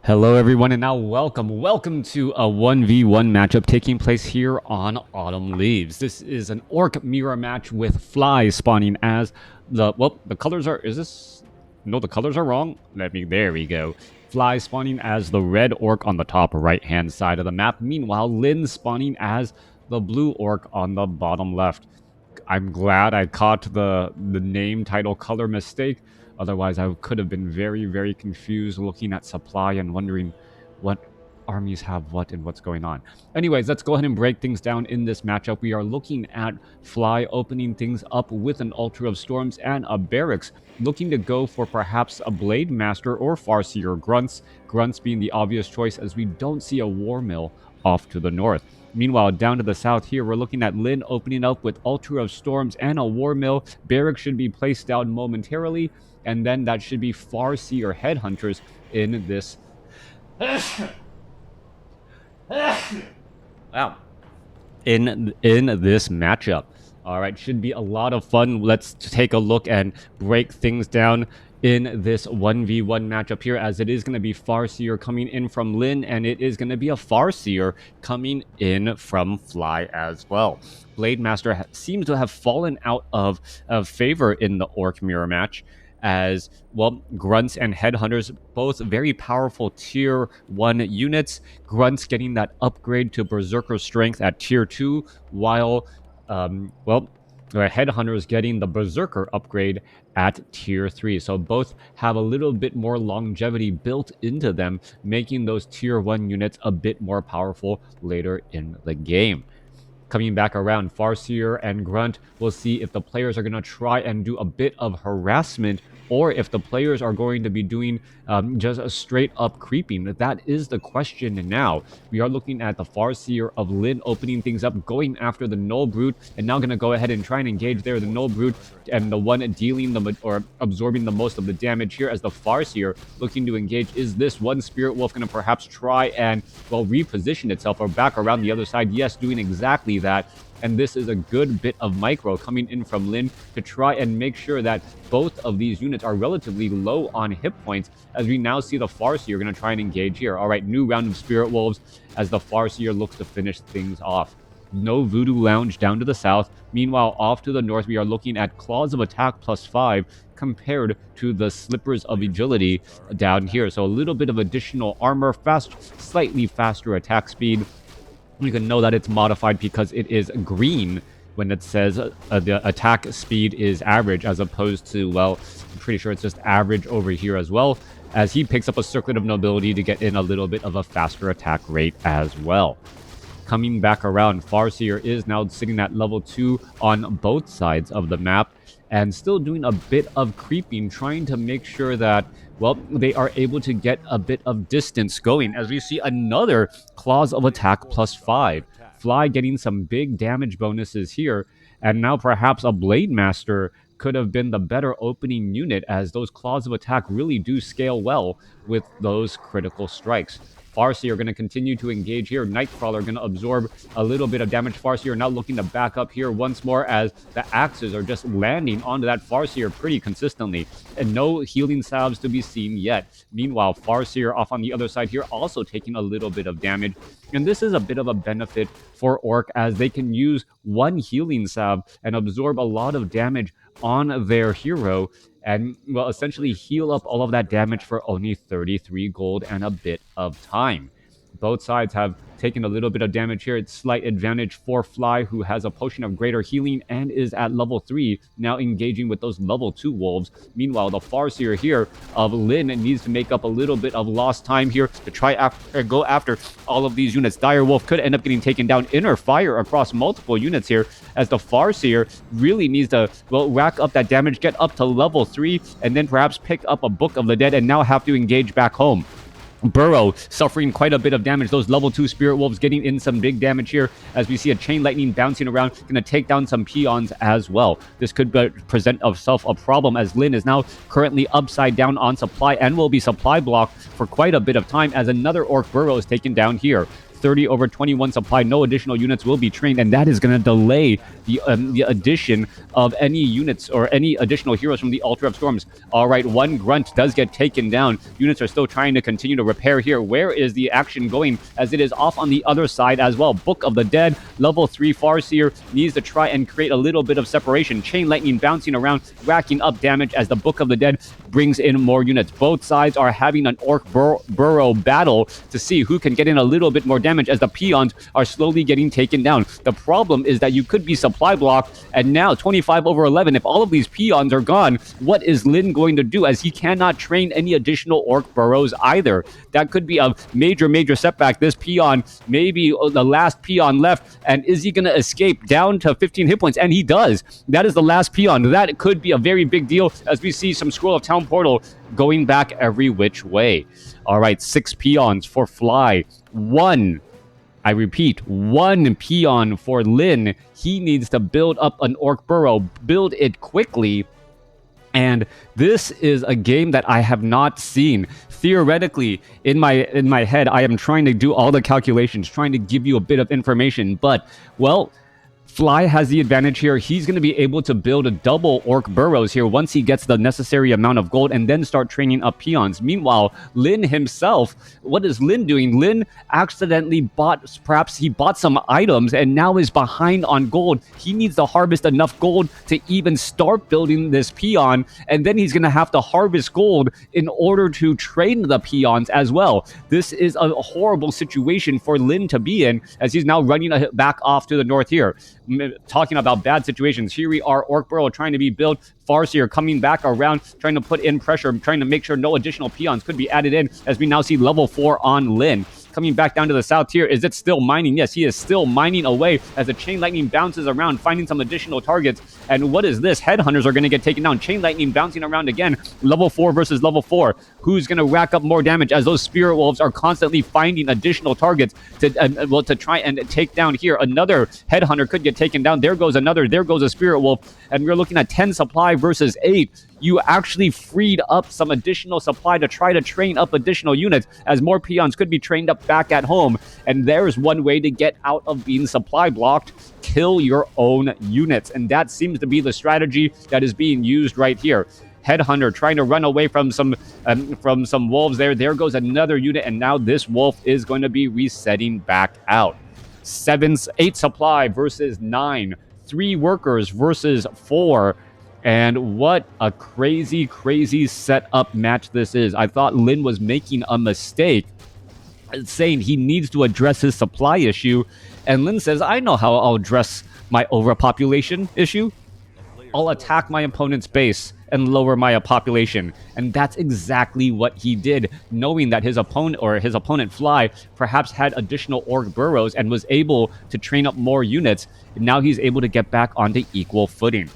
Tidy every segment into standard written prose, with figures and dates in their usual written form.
Hello everyone and now welcome to a 1v1 matchup taking place here on Autumn Leaves. This is an orc mirror match with flies spawning as the colors are, the colors are wrong. There we go. Flies spawning as the red orc on the top right hand side of the map. Meanwhile, Lynn spawning as the blue orc on the bottom left. I'm glad I caught the name title color mistake. Otherwise, I could have been very, very confused looking at supply and wondering what armies have what and what's going on. Anyways, let's go ahead and break things down in this matchup. We are looking at Fly opening things up with an Altar of Storms and a Barracks, looking to go for perhaps a Blade Master or Farseer Grunts. Grunts being the obvious choice as we don't see a War Mill off to the north. Meanwhile, down to the south here, we're looking at Lynn opening up with Altar of Storms and a War Mill. Barracks should be placed down momentarily, and then that should be Farseer Headhunters in this. Wow. In this matchup. All right, should be a lot of fun. Let's take a look and break things down in this 1v1 matchup here, as it is going to be Farseer coming in from Lynn, and it is going to be a Farseer coming in from Fly as well. Blade Master seems to have fallen out of favor in the Orc Mirror match, as, well, Grunts and Headhunters, both very powerful Tier 1 units. Grunts getting that upgrade to Berserker Strength at Tier 2, while, Headhunters getting the Berserker upgrade at Tier 3. So both have a little bit more longevity built into them, making those Tier 1 units a bit more powerful later in the game. Coming back around, Farseer and Grunt, we'll see if the players are going to try and do a bit of harassment, or if the players are going to be doing just a straight up creeping. That is the question now. We are looking at the Farseer of Lynn opening things up, going after the Null Brute, and now going to go ahead and try and engage there. The Null Brute and the one dealing or absorbing the most of the damage here, as the Farseer looking to engage. Is this one Spirit Wolf going to perhaps try and, well, reposition itself or back around the other side? Yes, doing exactly that. And this is a good bit of micro coming in from Lynn to try and make sure that both of these units are relatively low on hit points, as we now see the Farseer going to try and engage here. All right, new round of Spirit Wolves as the Farseer looks to finish things off. No Voodoo Lounge down to the south. Meanwhile, off to the north, we are looking at Claws of Attack +5 compared to the Slippers of Agility down here. So a little bit of additional armor, slightly faster attack speed. You can know that it's modified because it is green when it says the attack speed is average, as opposed to, well, I'm pretty sure it's just average over here as well, as he picks up a Circlet of Nobility to get in a little bit of a faster attack rate as well. Coming back around, Farseer is now sitting at level 2 on both sides of the map, and still doing a bit of creeping, trying to make sure that, well, they are able to get a bit of distance going, as we see another Claws of Attack +5. Fly getting some big damage bonuses here, and now perhaps a Blade Master could have been the better opening unit, as those Claws of Attack really do scale well with those critical strikes. Farseer going to continue to engage here. Nightcrawler going to absorb a little bit of damage. Farseer now looking to back up here once more, as the axes are just landing onto that Farseer pretty consistently, and no healing salves to be seen yet. Meanwhile, Farseer off on the other side here also taking a little bit of damage, and this is a bit of a benefit for Orc, as they can use one healing salve and absorb a lot of damage on their hero, and, well, essentially heal up all of that damage for only 33 gold and a bit of time. Both sides have taken a little bit of damage here. It's slight advantage for Fly, who has a Potion of Greater Healing and is at level 3, now engaging with those level 2 wolves. Meanwhile, the Farseer here of Lynn needs to make up a little bit of lost time here to try go after all of these units. Dire Wolf could end up getting taken down. Inner Fire across multiple units here, as the Farseer really needs to, well, rack up that damage, get up to level 3, and then perhaps pick up a Book of the Dead and now have to engage back home. Burrow suffering quite a bit of damage. Those level 2 Spirit Wolves getting in some big damage here, as we see a Chain Lightning bouncing around, going to take down some peons as well. This could present itself a problem, as Lynn is now currently upside down on supply and will be supply blocked for quite a bit of time, as another Orc Burrow is taken down here. 30 over 21 supply. No additional units will be trained, and that is going to delay the addition of any units or any additional heroes from the Altar of Storms. All right, one grunt does get taken down. Units are still trying to continue to repair here. Where is the action going, as it is off on the other side as well? Book of the Dead, level 3 Farseer needs to try and create a little bit of separation. Chain Lightning bouncing around, racking up damage as the Book of the Dead brings in more units. Both sides are having an Orc Burrow battle to see who can get in a little bit more damage as the peons are slowly getting taken down. The problem is that you could be supply blocked, and now 25 over 11. If all of these peons are gone, what is Lin going to do, as he cannot train any additional Orc Burrows either? That could be a major setback. This peon, maybe the last peon left, and is he going to escape down to 15 hit points? And he does. That is the last peon. That could be a very big deal, as we see some Scroll of Town Portal going back every which way. All right, 6 peons for Fly. I repeat, 1 peon for Lin. He needs to build up an Orc Burrow, build it quickly. And this is a game that I have not seen. Theoretically, in my head, I am trying to do all the calculations, trying to give you a bit of information. But, well, Fly has the advantage here. He's going to be able to build a double Orc Burrows here once he gets the necessary amount of gold, and then start training up peons. Meanwhile, Lin himself, what is Lin doing? Lin accidentally bought some items and now is behind on gold. He needs to harvest enough gold to even start building this peon, and then he's going to have to harvest gold in order to train the peons as well. This is a horrible situation for Lin to be in, as he's now running back off to the north here. Talking about bad situations, here we are, Orc Burrow trying to be built. Farseer coming back around, trying to put in pressure, trying to make sure no additional peons could be added in, as we now see level 4 on Lin. Coming back down to the south here, is it still mining? Yes, he is still mining away as the Chain Lightning bounces around, finding some additional targets. And what is this? Headhunters are going to get taken down. Chain Lightning bouncing around again. Level 4 versus level 4. Who's going to rack up more damage, as those Spirit Wolves are constantly finding additional targets to try and take down here. Another Headhunter could get taken down. There goes another. There goes a Spirit Wolf. And we're looking at 10 supply versus 8. You actually freed up some additional supply to try to train up additional units, as more peons could be trained up back at home. And there's one way to get out of being supply blocked: kill your own units. And that seems to be the strategy that is being used right here. Headhunter trying to run away from some wolves there. There goes another unit, and now this wolf is going to be resetting back out. 8 supply versus 9. 3 workers versus 4. And what a crazy setup match this is. I thought Lin was making a mistake, saying he needs to address his supply issue. And Lin says, I know how I'll address my overpopulation issue. I'll attack my opponent's base and lower my population. And that's exactly what he did, knowing that his opponent Fly perhaps had additional Orc Burrows and was able to train up more units. Now he's able to get back onto equal footing.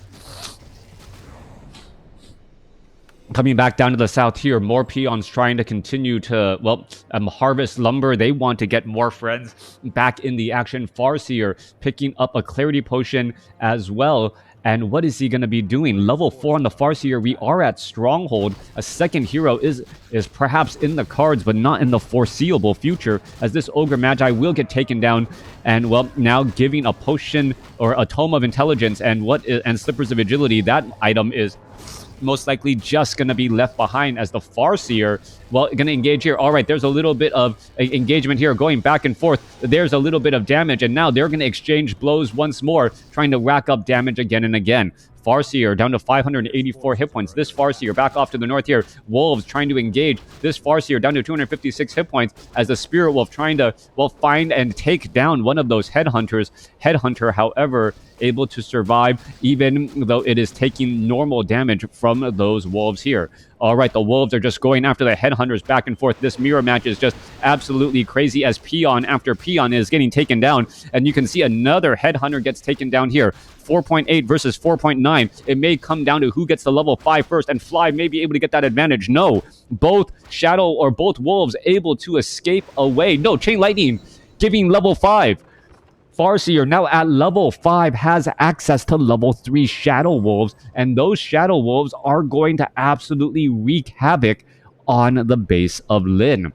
Coming back down to the south here, more peons trying to continue to, harvest lumber. They want to get more friends back in the action. Farseer picking up a clarity potion as well. And what is he going to be doing? Level 4 on the Farseer. We are at Stronghold. A second hero is perhaps in the cards, but not in the foreseeable future, as this Ogre Magi will get taken down. And, now giving a potion or a Tome of Intelligence and Slippers of Agility. That item is most likely just going to be left behind, as the Farseer, going to engage here. All right, there's a little bit of engagement here, going back and forth. There's a little bit of damage, and now they're going to exchange blows once more, trying to rack up damage again and again. Farseer down to 584 hit points. This Farseer back off to the north here. Wolves trying to engage. This Farseer down to 256 hit points, as the Spirit Wolf trying to, find and take down one of those Headhunters. Headhunter, however, able to survive, even though it is taking normal damage from those wolves here. All right, the wolves are just going after the Headhunters back and forth. This mirror match is just absolutely crazy, as peon after peon is getting taken down. And you can see another Headhunter gets taken down here. 4.8 versus 4.9. It may come down to who gets the level 5 first, and Fly may be able to get that advantage. No, both wolves able to escape away. No, Chain Lightning giving level 5. Farseer now at level 5 has access to level 3 Shadow Wolves, and those Shadow Wolves are going to absolutely wreak havoc on the base of Lin.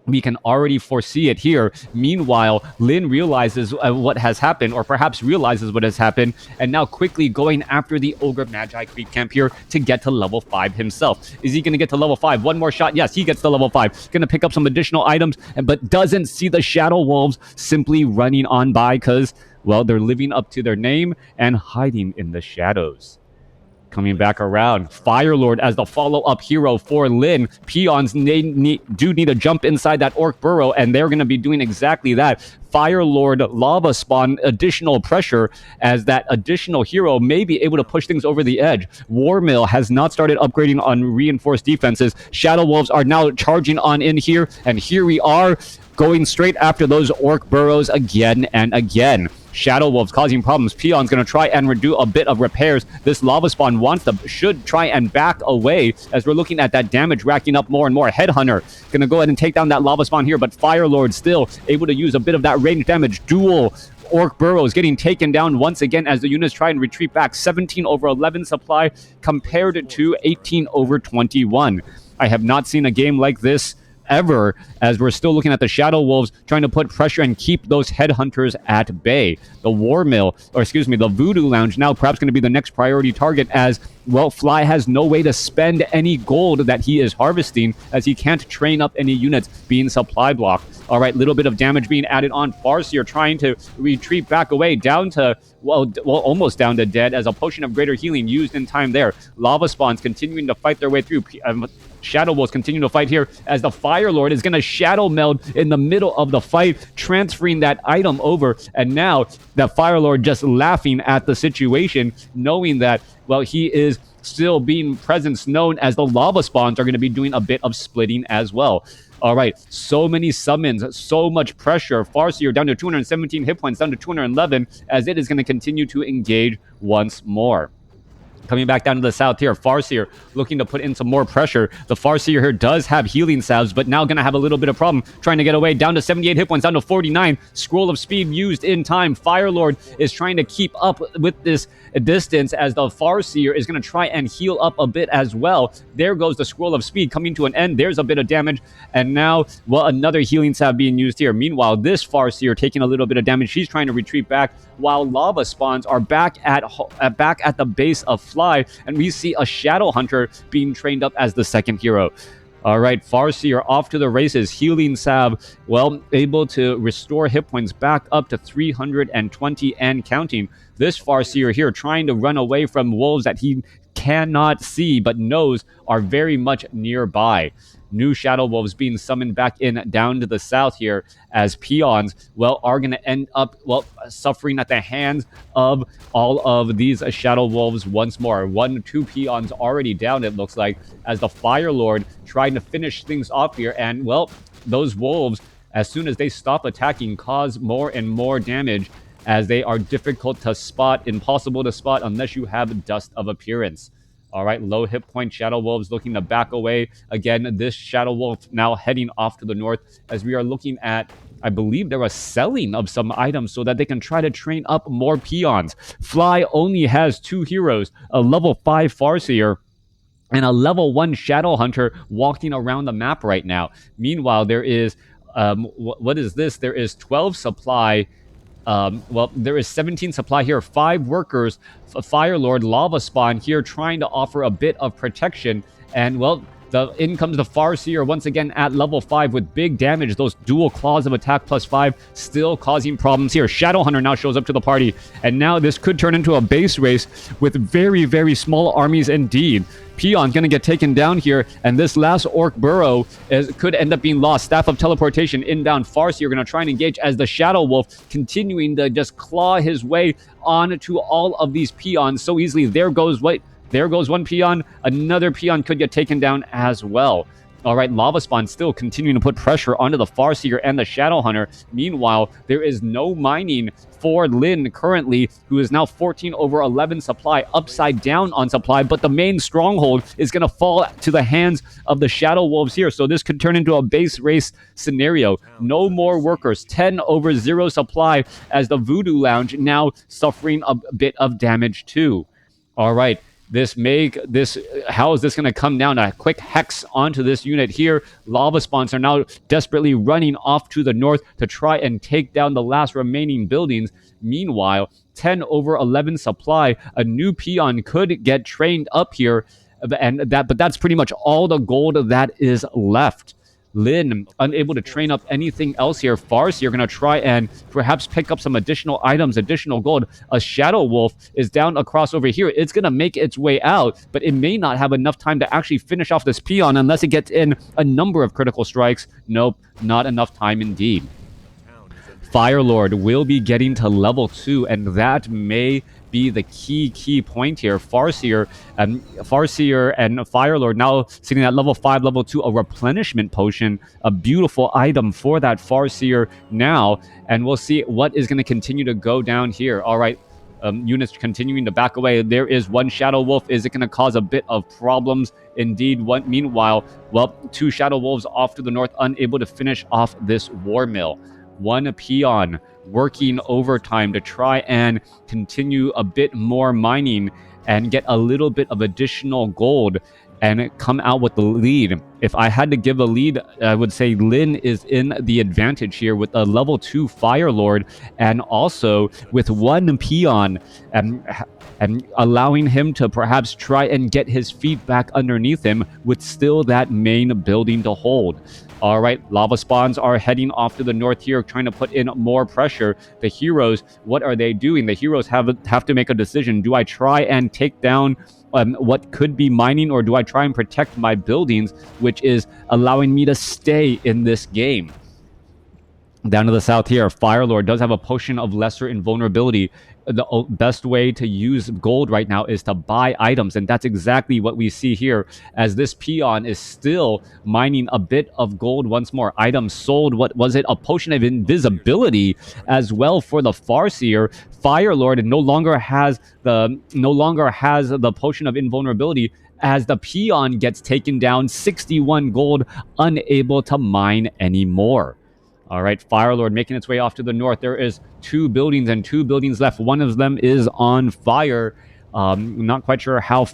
We can already foresee it here. Meanwhile, Lin realizes what has happened, or perhaps realizes what has happened, and now quickly going after the Ogre Magi creep camp here to get to level 5 himself. Is he going to get to level 5? One more shot. Yes, he gets to level 5. Going to pick up some additional items, but doesn't see the Shadow Wolves simply running on by because, well, they're living up to their name and hiding in the shadows. Coming back around, Firelord as the follow-up hero for Lin. Peons do need to jump inside that Orc Burrow, and they're going to be doing exactly that. Firelord Lava Spawn, additional pressure as that additional hero may be able to push things over the edge. Warmill has not started upgrading on reinforced defenses. Shadow Wolves are now charging on in here, and here we are going straight after those Orc Burrows again and again. Shadow Wolves causing problems. Peon's going to try and do a bit of repairs. This Lava Spawn should try and back away as we're looking at that damage racking up more and more. Headhunter going to go ahead and take down that Lava Spawn here, but Firelord still able to use a bit of that range damage. Dual Orc Burrows getting taken down once again as the units try and retreat back. 17 over 11 supply compared to 18 over 21. I have not seen a game like this ever, as we're still looking at the Shadow Wolves trying to put pressure and keep those headhunters at bay. The the Voodoo Lounge now perhaps going to be the next priority target, as, well, Fly has no way to spend any gold that he is harvesting, as he can't train up any units being supply blocked. All right, little bit of damage being added on. Farseer trying to retreat back away down to, well, almost down to dead, as a potion of greater healing used in time there. Lava Spawns continuing to fight their way through. Shadow Wolves continue to fight here as the Fire Lord is going to Shadow Meld in the middle of the fight, transferring that item over. And now the Fire Lord just laughing at the situation, knowing that, well, he is still being presence known, as the Lava Spawns are going to be doing a bit of splitting as well. All right, so many summons, so much pressure. Farseer down to 217 hit points, down to 211, as it is going to continue to engage once more. Coming back down to the south here, Farseer looking to put in some more pressure. The Farseer here does have healing salves, but now going to have a little bit of problem trying to get away. Down to 78 hit points, down to 49. Scroll of Speed used in time. Firelord is trying to keep up with this distance, as the Farseer is going to try and heal up a bit as well. There goes the Scroll of Speed coming to an end. There's a bit of damage, and now, well, another healing salve being used here. Meanwhile, this Farseer taking a little bit of damage. She's trying to retreat back, while Lava Spawns are back at the base of Fly, and we see a Shadow Hunter being trained up as the second hero. All right, Farseer off to the races. Healing salve, well, able to restore hit points back up to 320 and counting. This Farseer here trying to run away from wolves that he cannot see but knows are very much nearby. New Shadow Wolves being summoned back in down to the south here, as Peons, well, are going to end up, well, suffering at the hands of all of these Shadow Wolves once more. 2 Peons already down, it looks like, as the Fire Lord trying to finish things off here. And, well, those wolves, as soon as they stop attacking, cause more and more damage, as they are difficult to spot, impossible to spot unless you have Dust of Appearance. All right, low hit point Shadow Wolves looking to back away. Again, this Shadow Wolf now heading off to the north, as we are looking at, I believe there was selling of some items so that they can try to train up more Peons. Fly only has 2 heroes, a level 5 Farseer and a level 1 Shadow Hunter walking around the map right now. Meanwhile, there is, what is this? There is 12 supply. Well, there is 17 supply here, 5 workers, Fire Lord, Lava Spawn here trying to offer a bit of protection. And, well, in comes the Farseer once again at level 5 with big damage. Those dual claws of attack +5 still causing problems here. Shadow Hunter now shows up to the party, and now this could turn into a base race with very, very small armies indeed. Peon's going to get taken down here, and this last Orc Burrow could end up being lost. Staff of Teleportation inbound. Farseer going to try and engage, as the Shadow Wolf continuing to just claw his way onto all of these Peons so easily. There goes one Peon. Another Peon could get taken down as well. All right, Lava Spawn still continuing to put pressure onto the Farseer and the Shadow Hunter. Meanwhile, there is no mining for Lin currently, who is now 14 over 11 supply, upside down on supply, but the main stronghold is going to fall to the hands of the Shadow Wolves here, so this could turn into a base race scenario. No more workers, 10 over 0 supply, as the Voodoo Lounge now suffering a bit of damage too. All right, How is this going to come down? A quick hex onto this unit here. Lava spawns are now desperately running off to the north to try and take down the last remaining buildings. Meanwhile, 10 over 11 supply. A new peon could get trained up here, but that's pretty much all the gold that is left. Lin, unable to train up anything else here. Farsi are going to try and perhaps pick up some additional items, additional gold. A Shadow Wolf is down across over here. It's going to make its way out, but it may not have enough time to actually finish off this peon unless it gets in a number of critical strikes. Nope, not enough time indeed. Firelord will be getting to level 2, and that may be the key point here. Farseer and Firelord now sitting at level 5, level 2, a replenishment potion, a beautiful item for that Farseer now, and we'll see what is going to continue to go down here. All right, units continuing to back away. There is one Shadow Wolf. Is it going to cause a bit of problems? Indeed. Meanwhile, well, 2 Shadow Wolves off to the north, unable to finish off this war mill. One peon working overtime to try and continue a bit more mining and get a little bit of additional gold and come out with the lead. If I had to give a lead, I would say Lin is in the advantage here with a level 2 Firelord, and also with one peon and allowing him to perhaps try and get his feet back underneath him with still that main building to hold. All right, lava spawns are heading off to the north here, trying to put in more pressure. The heroes, what are they doing? The heroes have to make a decision. Do I try and take down what could be mining, or do I try and protect my buildings, which is allowing me to stay in this game? Down to the south here, Firelord does have a potion of lesser invulnerability. The best way to use gold right now is to buy items, and that's exactly what we see here, as this peon is still mining a bit of gold once more. Items sold. What was it? A potion of invisibility as well for the Farseer. Firelord no longer has the potion of invulnerability, as the peon gets taken down. 61 gold, unable to mine anymore. All right, Firelord making its way off to the north. There is 2 buildings and 2 buildings left. One of them is on fire. Not quite sure how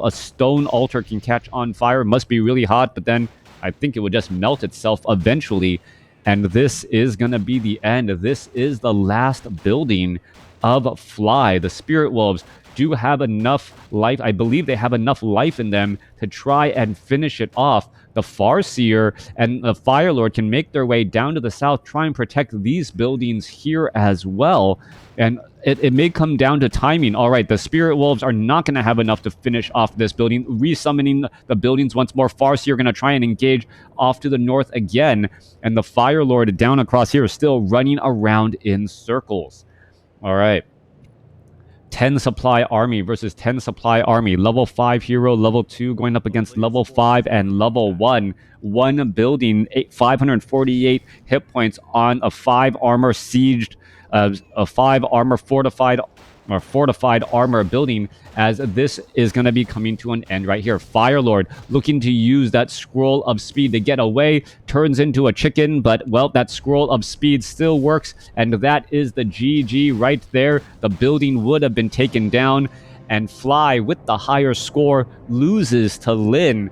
a stone altar can catch on fire. It must be really hot, but then I think it would just melt itself eventually. And this is going to be the end. This is the last building of Fly. The Spirit Wolves do have enough life. I believe they have enough life in them to try and finish it off. The Farseer and the Firelord can make their way down to the south, try and protect these buildings here as well. And it may come down to timing. All right, the Spirit Wolves are not going to have enough to finish off this building. Resummoning the buildings once more. Farseer are going to try and engage off to the north again. And the Firelord down across here is still running around in circles. All right. 10 supply army versus 10 supply army. Level 5 hero, level 2 going up against level 5 and level 1. One building, 548 hit points on a 5 armor sieged, a 5 armor fortified armor building, as this is going to be coming to an end right here. Firelord looking to use that scroll of speed to get away, turns into a chicken, but well, that scroll of speed still works, and that is the GG right there. The building would have been taken down, and Fly with the higher score loses to Lin.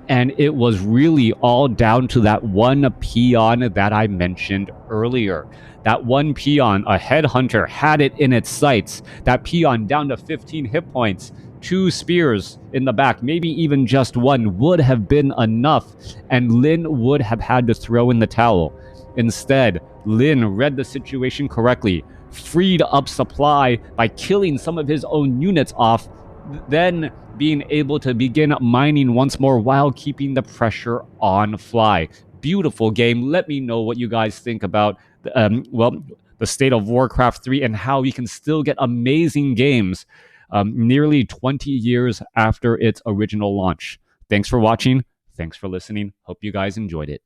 And it was really all down to that one peon that I mentioned earlier. That one peon, a headhunter, had it in its sights. That peon down to 15 hit points. 2 spears in the back, maybe even just one, would have been enough, and Lin would have had to throw in the towel. Instead, Lin read the situation correctly, freed up supply by killing some of his own units off, then being able to begin mining once more while keeping the pressure on Fly. Beautiful game. Let me know what you guys think about the state of WarCraft 3 and how we can still get amazing games nearly 20 years after its original launch. Thanks for watching. Thanks for listening. Hope you guys enjoyed it.